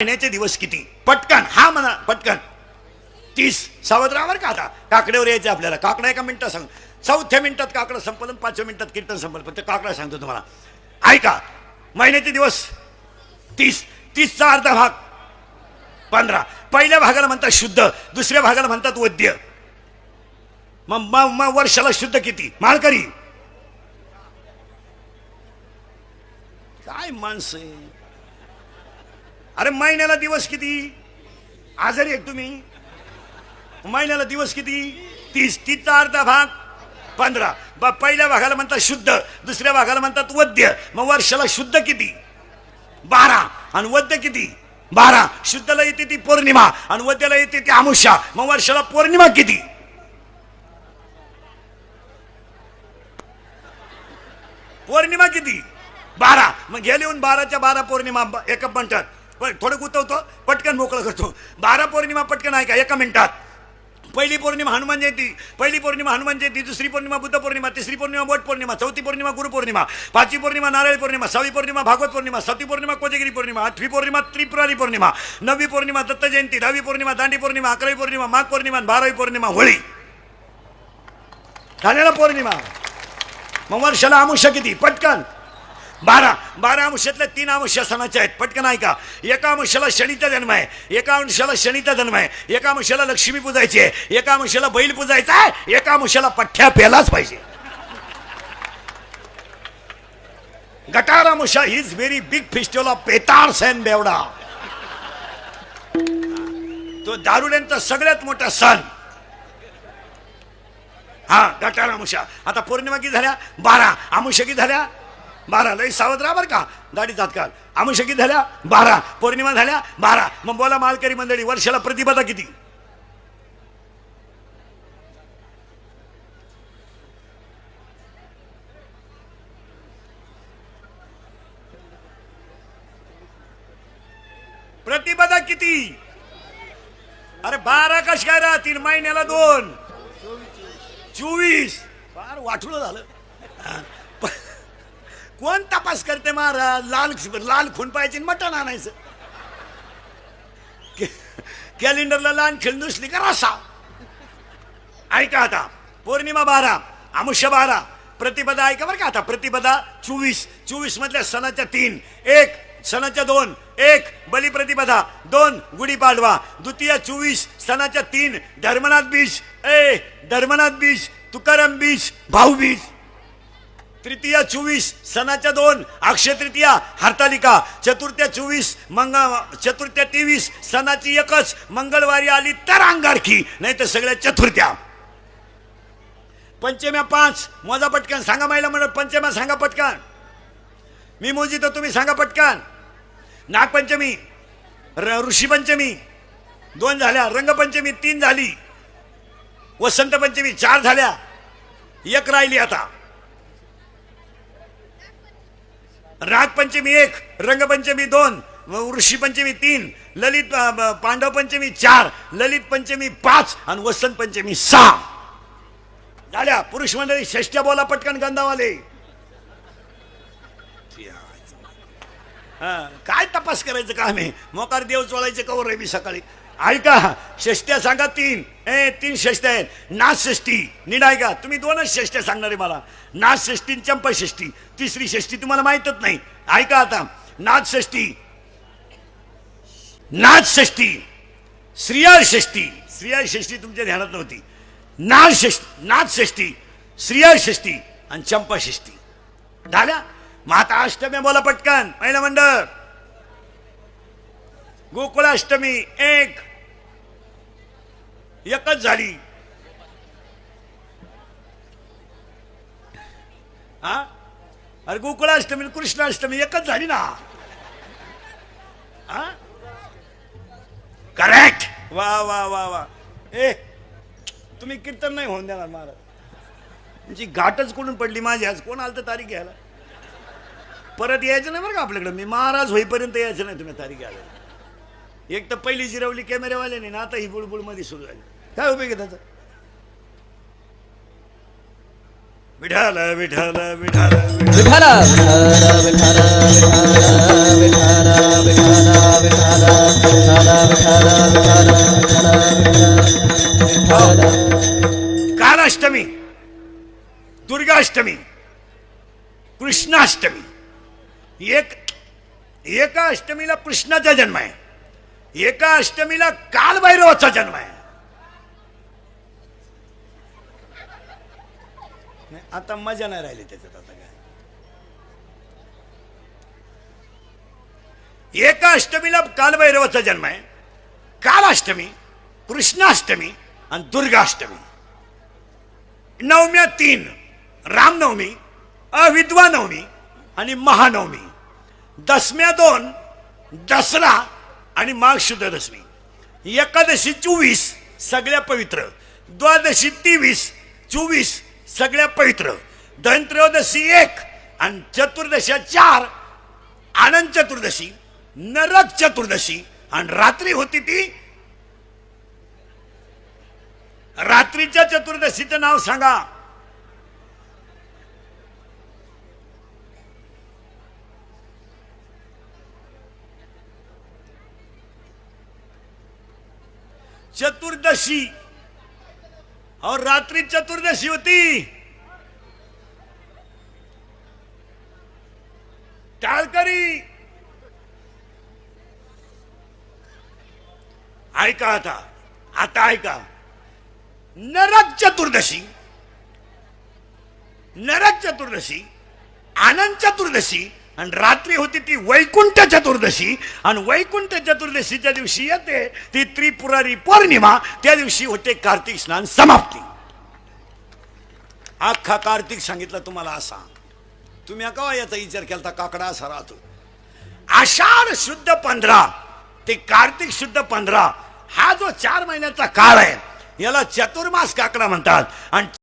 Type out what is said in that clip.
महिन्याचे दिवस किती? पटकन हा म्हणा, पटकन 30. सावध राहा बरं का. आता काकड्यावर यायचं आपल्याला. काकडा एका मिनिटात सांग. 4थ्या मिनिटात काकडा संपलं, 5व्या मिनिटात कीर्तन संपलं. फक्त काकडा सांगतो तुम्हाला, ऐका. महिन्याचे दिवस 30. 30चा अर्धा भाग 15. पहिल्या भागाला म्हणतात शुद्ध, दुसऱ्या भागाला म्हणतात वद्य. मग वर्षाला शुद्ध किती? माळकरी काय माणसं आहे. अरे महिन्याला दिवस किती? आजारी एक तुम्ही. महिन्याला दिवस किती? 30. 30चा अर्धा भाग 15. पहिल्या भागाला म्हणतात शुद्ध, दुसऱ्या भागाला म्हणतात वद्य. मग वर्षाला शुद्ध किती? 12. आणि वद्य किती? 12. शुद्धला येते ती पौर्णिमा आणि वद्याला येते ती अमावस्या. मग वर्षाला पौर्णिमा किती? पौर्णिमा किती? 12. मग गेले येऊन 12च्या 12 पौर्णिमा एका मिनिटात. थोडं गुतवतो, पटकन मोकळं करतो. 12 पौर्णिमा पटकन ऐका एका मिनिटात. पहिली पौर्णिमा हनुमान जयंती, पहिली पौर्णिमा हनुमान जयंती, दुसरी पौर्णिमा बुद्ध पौर्णिमा, तिसरी पौर्णिमा वट पौर्णिमा, चौथी पौर्णिमा गुरु पौर्णिमा, 5वी पौर्णिमा नारळी पौर्णिमा, 6वी पौर्णिमा भागवत पौर्णिमा, 7वी पौर्णिमा कोजगिरी पौर्णिमा, 8वी पौर्णिमा त्रिपुरारी पौर्णिमा, 9वी पौर्णिमा दत्त जयंती, 10वी पौर्णिमा दांडी पौर्णिमा, 11वी पौर्णिमा माघ पौर्णिमा, 12वी पौर्णिमा होळी. झालेला पौर्णिमा. मग वर्षाला अमावस्या किती? पटकन 12. 12 अमावस्यातल्या 3 अमावस्या सणाच्या आहेत. पटकन ऐका. एका अमावस्याला शनीचा जन्म आहे, एका अमावस्याला शनीचा जन्म आहे, एका अमावस्याला लक्ष्मी पूजायची आहे, एका अमावस्याला बैल पूजायचा आहे, एका अमावस्याला पठ्ठ्या पेलाच पाहिजे. Gatar Amavasya is very big festival of पेटार्स अँड बेवडा. तो दारुड्यांचा सगळ्यात मोठा सण हा गटार अमावस्या. आता पौर्णिमा किती झाल्या? 12. अमावस्या किती झाल्या? 12. लई सावध राहा बरं का. दाढी तात्काळ. अमावस्या किती झाल्या? 12. पौर्णिमा झाल्या 12. मग बोला मालकरी मंडळी, वर्षाला प्रतिपदा किती? प्रतिपदा किती? अरे 12 कश काय राहतील? महिन्याला 2. 24. फार वाटलं झालं. कोण तपास करते महाराज? लाल खून पाहिजे, मटण आणायचं. कॅलेंडरला लहान खेळ नुसली का रसा. ऐका आता. पौर्णिमा 12, अमावस्या 12, प्रतिपदा ऐका बरं का. आता प्रतिपदा 24. 24 मधल्या सणाच्या 3. 1 सणाच्या 2. 1 बलिप्रतिपदा, 2 गुढीपाडवा, द्वितीय 24 सणाच्या 3 धर्मनाथ बीज, धर्मनाथ बीज, तुकाराम बीज, भाऊबीज. तृतीय 24 सणाच्या 2 अक्षय तृतीया, हरतालिका. चतुर्थ्या 24 चतुर्थ्या 23 सणाची 1च मंगळवारी आली तर अंगारकी, नाही तर सगळ्या चतुर्थ्या. पंचम्या 5. मोजा पटकन. सांगा महिला म्हणत पंचम्या सांगा पटकन. मी मोजी तर तुम्ही सांगा पटकन. नागपंचमी, ऋषी पंचमी 2 झाल्या, रंगपंचमी 3 झाली, वसंत पंचमी 4 झाल्या, 1 राहिली आता. नागपंचमी 1, रंगपंचमी 2, ऋषी पंचमी 3, ललित पांडव पंचमी 4, ललित पंचमी 5 आणि वसंत पंचमी 6 झाल्या. पुरुष मंडळी षष्ट्या बोला पटकन गंधावाले. काय तपास करायचं काम आहे? मोकार देव चोळायचे कवर रे मी सकाळी. ऐका. षष्ट्या सांगा 3. 3 षष्ट्या आहेत. नाथ षष्टी नीट ऐका. तुम्ही 2च षष्ट्या सांगणार आहे मला. नाथ षष्टी, चंपा षष्टी. तिसरी षष्टी तुम्हाला माहितच नाही. ऐका आता. नाथ षष्टी, नाथ षष्टी, श्रीयाळ षष्टी. श्रीयाळ षष्टी तुमच्या ध्यानात नव्हती. नाथ षष्टी, श्रीयाळ षष्टी आणि चंपा षष्टी झाल्या. मग आता अष्टमी बोला पटकन महिला मंडळ. गोकुळाष्टमी 1च झाली. हा अरे गोकुळाष्टमी कृष्णाष्टमी 1च झाली ना. हा करेक्ट. वा वा वा वा. तुम्ही कीर्तन नाही होऊन देणार महाराज. तुमची घाटच कुठून पडली माझी. आज कोण आलं तर तारीख घ्यायला? परत यायचं नाही बरं का आपल्याकडे. मी महाराज होईपर्यंत यायचं नाही तुम्ही तारीख घ्यायला. एक तर पहिली जिरवली कॅमेरावाल्याने ना, आता ही बुळबुळ मध्ये सुरू झाली. काय उपयोग आहे त्याचा? विठाल विठाल विठाल विठाल विठाल विठाल विठाल विठाल काल अष्टमी, दुर्गाष्टमी, कृष्णाष्टमी. एका अष्टमीला कृष्णाचा जन्म आहे, एका अष्टमीला कालभैरवाचा जन्म आहे. आता मजा नाही राहिली त्याच्यात. आता काय, एका अष्टमीला कालभैरवाचा जन्म आहे, कालाष्टमी, कृष्णाष्टमी आणि दुर्गाष्टमी. नवम्या 3, रामनवमी, अविद्वा नवमी आणि महानवमी. दसम्या 2, दसरा आणि माघ शुद्ध दशमी. एकादशी 24 सगळ्या पवित्र, द्वादशी 23, 24 सगळ्या पवित्र, धनत्रयोदशी 1 आणि चतुर्दशी 4, आनंद चतुर्दशी, नरक चतुर्दशी आणि रात्री होती ती. रात्रीच्या चतुर्दशीचं नाव सांगा. चतुर्दशी और रात्रि चतुर्दशी होती. टाळकरी ऐका. आता ऐका. नरक चतुर्दशी, आनंद चतुर्दशी आणि रात्री होती ती वैकुंठ चतुर्दशी. आणि वैकुंठ चतुर्दशीच्या दिवशी येते ती त्रिपुरारी पौर्णिमा. त्या दिवशी होते कार्तिक स्नान समाप्ती. अख्खा कार्तिक सांगितलं तुम्हाला असा. तुम्ही का याचा विचार केला काकडा असा राहतो. आषाढ शुद्ध 15 ते कार्तिक शुद्ध 15 हा जो 4 महिन्याचा काळ आहे याला चतुर्मास काकडा म्हणतात. आणि